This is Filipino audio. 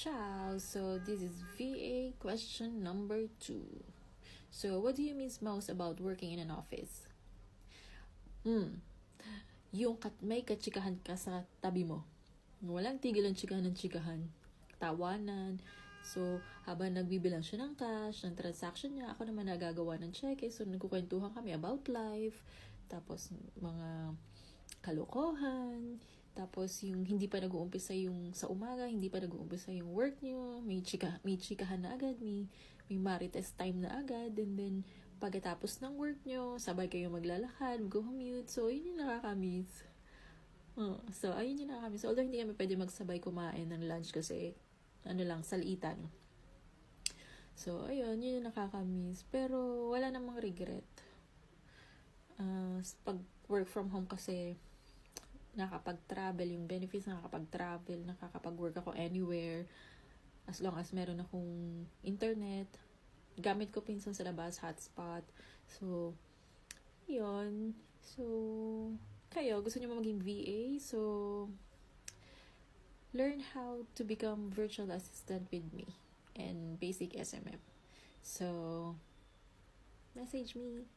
Ciao! So, this is VA question number 2. So, what do you miss most about working in an office? Yung may katsikahan ka sa tabi mo. Walang tigil ang tsikahan. Tawanan. So, habang nagbibilang siya ng cash, ng transaction niya, ako naman nagagawa ng cheque. So, nagkukwentuhan kami about life. Tapos, mga kalokohan. Tapos, yung hindi pa nag-uumpisa yung sa umaga, hindi pa nag-uumpisa yung work nyo. May chikahan na agad. May marites time na agad. And then, pagkatapos ng work nyo, sabay kayo maglalakad, mag-commute. So, yun yung nakakamiss. So, ayun yung nakakamiss. Although, hindi kami pwede magsabay kumain ng lunch kasi, salitan. So, ayun, yun yung nakakamiss. Pero, wala namang regret. Pag work from home kasi, nakakapag-travel, yung benefits nakakapag-travel, nakakapag-work ako anywhere. As long as meron akong internet. Gamit ko pinsan sa labas, hotspot. So, yun. So, kayo, gusto niyo maging VA? So, learn how to become virtual assistant with me and basic SMM. So, message me.